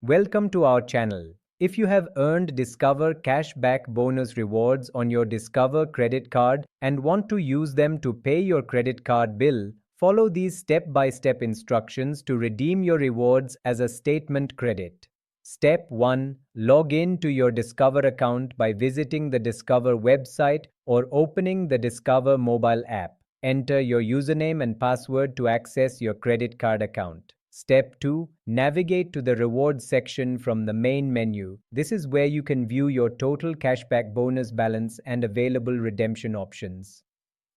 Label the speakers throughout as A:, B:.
A: Welcome to our channel. If you have earned Discover Cashback bonus rewards on your Discover credit card and want to use them to pay your credit card bill, follow these step-by-step instructions to redeem your rewards as a statement credit. Step 1. Log in to your Discover account by visiting the Discover website or opening the Discover mobile app. Enter your username and password to access your credit card account. Step 2. Navigate to the rewards section from the main menu. This is where you can view your total cashback bonus balance and available redemption options.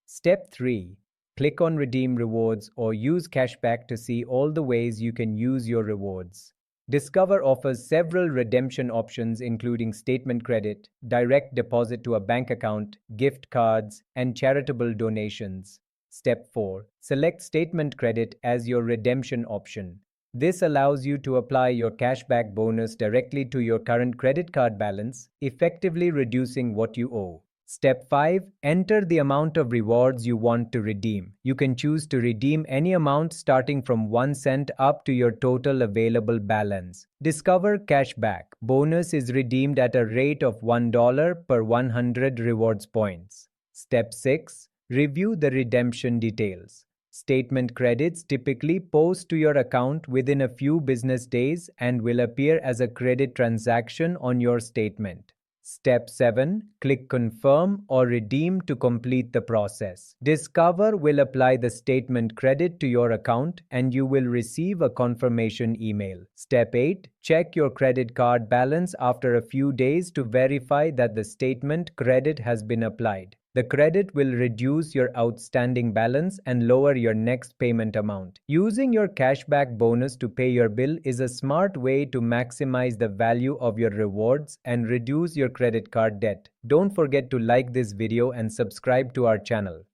A: Step 3. Click on Redeem Rewards or use cashback to see all the ways you can use your rewards. Discover offers several redemption options including statement credit, direct deposit to a bank account, gift cards, and charitable donations. Step 4. Select statement credit as your redemption option. This allows you to apply your cashback bonus directly to your current credit card balance, effectively reducing what you owe. Step 5. Enter the amount of rewards you want to redeem. You can choose to redeem any amount starting from 1 cent up to your total available balance. Discover Cashback bonus is redeemed at a rate of $1 per 100 rewards points. Step 6. Review the redemption details. Statement credits typically post to your account within a few business days and will appear as a credit transaction on your statement. Step 7. Click Confirm or Redeem to complete the process. Discover will apply the statement credit to your account and you will receive a confirmation email. Step 8. Check your credit card balance after a few days to verify that the statement credit has been applied. The credit will reduce your outstanding balance and lower your next payment amount. Using your cashback bonus to pay your bill is a smart way to maximize the value of your rewards and reduce your credit card debt. Don't forget to like this video and subscribe to our channel.